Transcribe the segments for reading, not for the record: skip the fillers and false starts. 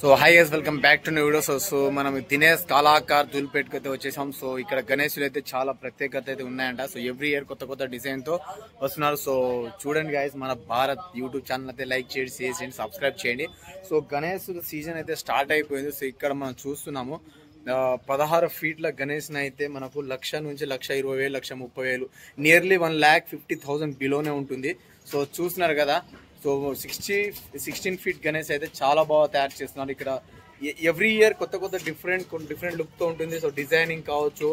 So hi guys, welcome back to new video. So మనం దినేష్ కళాకార్ ధూల్పేట్కి అయితే వచ్చేసాం. సో ఇక్కడ గణేశులు అయితే చాలా ప్రత్యేకత అయితే ఉన్నాయంట. సో ఎవ్రీ ఇయర్ కొత్త కొత్త డిజైన్ తో వస్తున్నారు. సో చూడండి గైస్, మన భారత్ యూట్యూబ్ ఛానల్ అయితే లైక్ చేయండి, షేర్ చేయండి, సబ్స్క్రైబ్ చేయండి. సో గణేష్ సీజన్ అయితే స్టార్ట్ అయిపోయింది. సో ఇక్కడ మనం చూస్తున్నాము 16 ఫీట్ల గణేష్ అయితే మనకు 1,00,000 నుంచి 1,20,000, 1,30,000, నియర్లీ 1,50,000 బిలోనే ఉంటుంది. సో చూస్తున్నారు కదా. సో 16 ఫీట్ గణేష్ అయితే చాలా బాగా తయారు చేస్తున్నారు. ఇక్కడ ఎవ్రీ ఇయర్ కొత్త కొత్త డిఫరెంట్ లుక్ తో ఉంటుంది. సో డిజైనింగ్ కావచ్చు,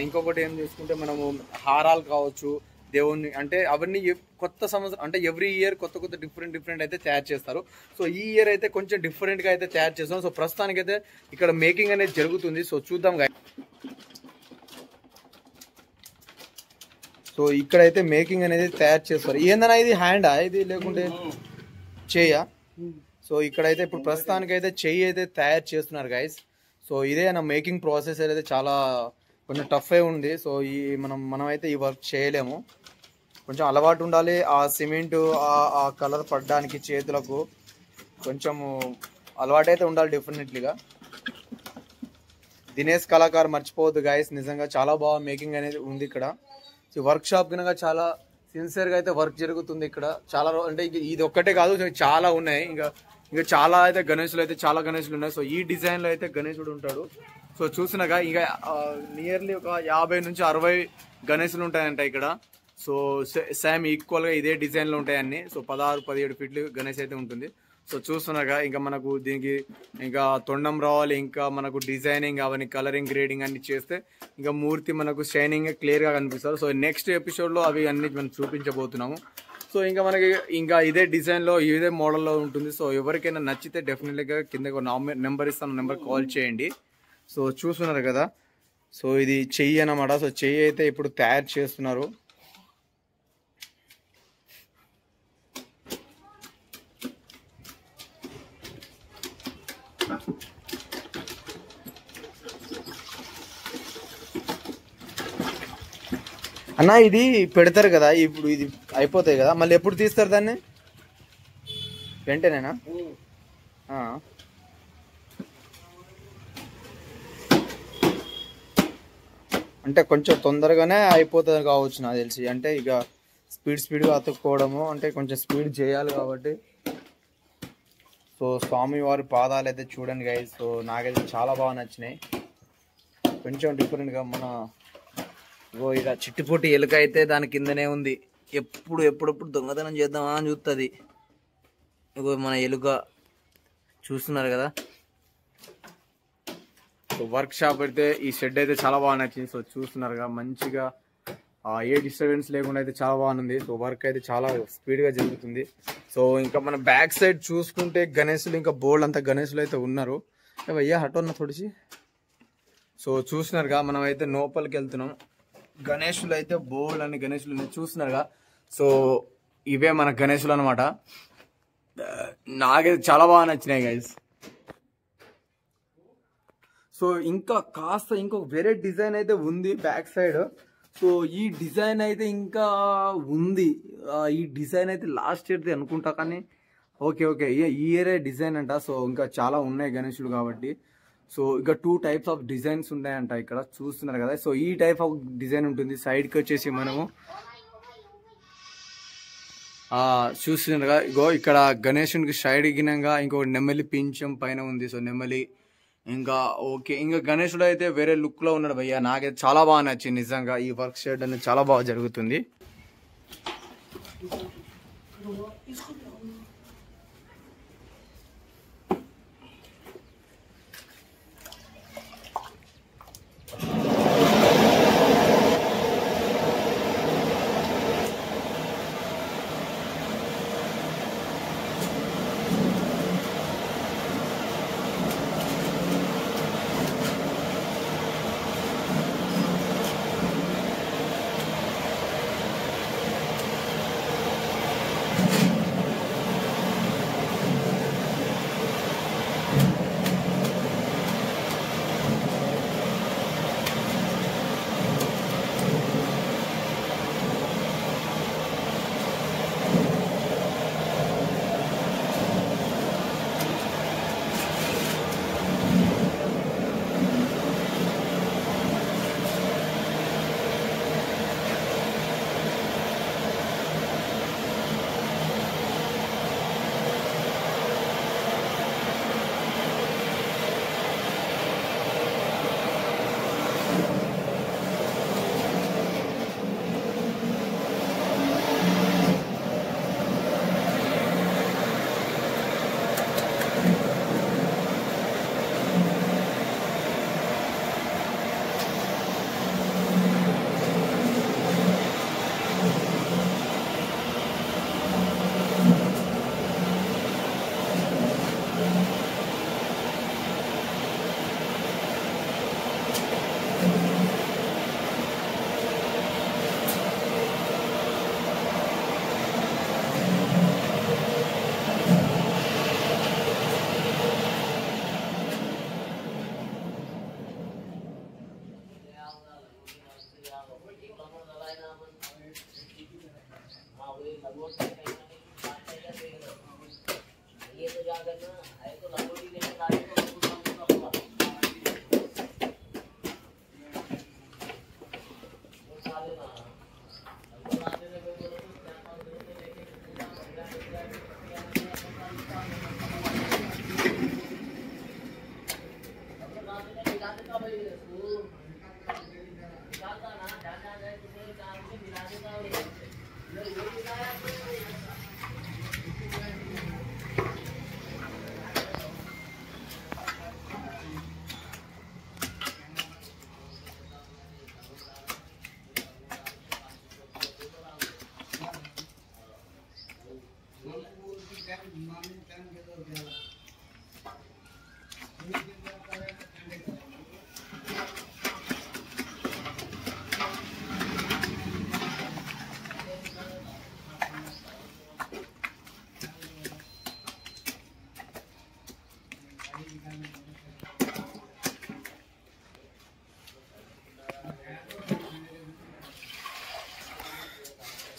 ఇంకొకటి ఏం చూసుకుంటే మనము హారాలు కావచ్చు, దేవుణ్ణి అంటే అవన్నీ కొత్త సంవత్సరం అంటే ఎవ్రీ ఇయర్ కొత్త కొత్త డిఫరెంట్ అయితే తయారు చేస్తారు. సో ఈ ఇయర్ అయితే కొంచెం డిఫరెంట్ గా అయితే తయారు చేస్తాం. సో ప్రస్తుతానికి అయితే ఇక్కడ మేకింగ్ అనేది జరుగుతుంది. సో చూద్దాం. సో ఇక్కడైతే మేకింగ్ అనేది తయారు చేస్తారు. ఏందన్నా ఇది హ్యాండా ఇది లేకుంటే చెయ్యా? సో ఇక్కడైతే ఇప్పుడు ప్రస్తుతానికి అయితే చెయ్యి అయితే తయారు చేస్తున్నారు గైస్. సో ఇదే నా మేకింగ్ ప్రాసెస్ అయితే చాలా కొంచెం టఫ్ అయి ఉంది. సో మనం అయితే ఈ వర్క్ చేయలేము. కొంచెం అలవాటు ఉండాలి. ఆ సిమెంట్ ఆ కలర్ పడడానికి చేతులకు కొంచెము అలవాటు అయితే ఉండాలి డెఫినెట్లీగా. దినేష్ కళాకార్ మర్చిపోవద్దు గైస్, నిజంగా చాలా బాగా మేకింగ్ అనేది ఉంది ఇక్కడ. వర్క్ షాప్ కనుక చాలా సిన్సియర్ గా అయితే వర్క్ జరుగుతుంది ఇక్కడ. చాలా అంటే ఇది ఒక్కటే కాదు, చాలా ఉన్నాయి. ఇంకా చాలా అయితే గణేశులు అయితే చాలా గణేశులు ఉన్నాయి. సో ఈ డిజైన్ లో అయితే గణేశుడు ఉంటాడు. సో చూసినాక ఇక నియర్లీ ఒక 50 నుంచి 60 గణేశులు ఉంటాయంట ఇక్కడ. సో సేమ్ ఈక్వల్ గా ఇదే డిజైన్ లో ఉంటాయన్ని. సో 16-17 ఫీట్లు గణేష్ అయితే ఉంటుంది. సో చూస్తున్నాగా ఇంకా మనకు దీనికి ఇంకా తొండం రావాలి, ఇంకా మనకు డిజైనింగ్ అవన్నీ కలరింగ్ గ్రేడింగ్ అన్ని చేస్తే ఇంకా మూర్తి మనకు షైనింగ్ క్లియర్ గా కనిపిస్తారు. సో నెక్స్ట్ ఎపిసోడ్ లో అవి అన్ని మనం చూపించబోతున్నాము. సో ఇంకా మనకి ఇంకా ఇదే డిజైన్ లో ఇదే మోడల్లో ఉంటుంది. సో ఎవరికైనా నచ్చితే డెఫినెట్లీగా కింద నెంబర్ ఇస్తాను, నెంబర్ కాల్ చేయండి. సో చూస్తున్నారు కదా. సో ఇది చెయ్యి అన్నమాట. సో చెయ్యి అయితే ఇప్పుడు తయారు చేస్తున్నారు. అన్న ఇది పెడతారు కదా, ఇప్పుడు ఇది అయిపోతాయి కదా, మళ్ళీ ఎప్పుడు తీస్తారు దాన్ని? వెంటనేనా? అంటే కొంచెం తొందరగానే అయిపోతుంది కావచ్చు నాకు తెలిసి. అంటే ఇక స్పీడ్గా అతుక్కోవడము అంటే కొంచెం స్పీడ్ చేయాలి కాబట్టి. సో స్వామి వారి పాదాలు అయితే చూడండి గైస్. సో నాకైతే చాలా బాగా నచ్చినాయి. కొంచెం డిఫరెంట్గా మన ఇక చిట్టుపొట్టి ఎలుక అయితే దాని కిందనే ఉంది. ఎప్పుడెప్పుడు దొంగతనం చేద్దామా అని చూస్తుంది. ఇగో మన ఎలుక చూస్తున్నారు కదా. సో వర్క్ షాప్ అయితే ఈ షెడ్ అయితే చాలా బాగా నచ్చింది. సో చూస్తున్నారు కదా, మంచిగా ఏ డిస్టర్బెన్స్ లేకుండా అయితే చాలా బాగుంది. సో వర్క్ అయితే చాలా స్పీడ్గా జరుగుతుంది. సో ఇంకా మన బ్యాక్ సైడ్ చూసుకుంటే గణేశులు ఇంకా బోల్డ్ అంతా గణేశులు అయితే ఉన్నారు. భయ్యా హటోన్న తొడిచి. సో చూస్తున్నారుగా, మనం అయితే లోపలికి వెళ్తున్నాం. గణేశులు అయితే బోల్డ్ అని గణేశులు చూస్తున్నారుగా. సో ఇవే మన గణేశులు అనమాట. నాకైతే చాలా బాగా నచ్చినాయి గైస్. సో ఇంకా ఇంకొక వేరే డిజైన్ అయితే ఉంది బ్యాక్ సైడ్. సో ఈ డిజైన్ అయితే ఇంకా ఉంది. ఈ డిజైన్ అయితే లాస్ట్ ఇయర్ది అనుకుంటా, కానీ ఓకే ఈ ఇయరే డిజైన్ అంట. సో ఇంకా చాలా ఉన్నాయి గణేశులు కాబట్టి. సో ఇంకా 2 టైప్స్ ఆఫ్ డిజైన్స్ ఉన్నాయంట ఇక్కడ. చూస్తున్నారు కదా. సో ఈ టైప్ ఆఫ్ డిజైన్ ఉంటుంది. సైడ్కి వచ్చేసి మనము చూస్తున్నారుగా, ఇగో ఇక్కడ గణేశునికి సైడ్ గినంగా ఇంకొక నెమలి పింఛం పైన ఉంది. సో నెమలి ఇంకా ఓకే. ఇంకా గణేశుడు అయితే వేరే లుక్ లో ఉన్నాడు భయ్య. నాకైతే చాలా బాగా నచ్చింది నిజంగా. ఈ వర్క్ షెడ్ అనేది చాలా బాగా జరుగుతుంది.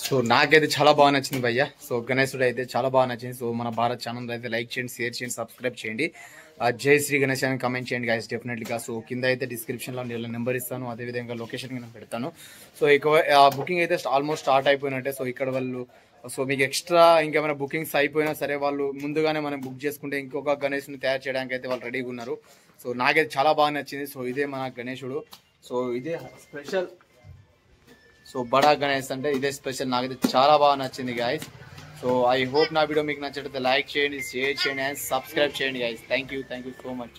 సో నాకైతే చాలా బాగా నచ్చింది భయ్య. సో గణేశుడు అయితే చాలా బాగా నచ్చింది. సో మన భారత్ ఛానల్ అయితే లైక్ చేయండి, షేర్ చేయండి, సబ్స్క్రైబ్ చేయండి. జై శ్రీ గణేష్ అని కమెంట్ చేయండి గైస్ డెఫినెట్లీగా. సో కింద అయితే డిస్క్రిప్షన్లో నేను నెంబర్ ఇస్తాను, అదేవిధంగా లొకేషన్ నేను పెడతాను. సో ఎక్కువ బుకింగ్ అయితే ఆల్మోస్ట్ స్టార్ట్ అయిపోయినట్టే. సో ఇక్కడ వాళ్ళు సో మీకు ఎక్స్ట్రా ఇంకేమైనా బుకింగ్స్ అయిపోయినా సరే వాళ్ళు ముందుగానే మనం బుక్ చేసుకుంటే ఇంకొక గణేష్ని తయారు చేయడానికి అయితే వాళ్ళు రెడీగా ఉన్నారు. సో నాకైతే చాలా బాగా నచ్చింది. సో ఇదే మన గణేశుడు. సో ఇదే స్పెషల్. సో బడా గణేష్ అంటే ఇదే స్పెషల్. నాకైతే చాలా బాగా నచ్చింది గైస్. సో ఐ హోప్ నా వీడియో మీకు నచ్చినట్లయితే లైక్ చేయండి, షేర్ చేయండి అండ్ సబ్స్క్రైబ్ చేయండి guys. Thank you so much.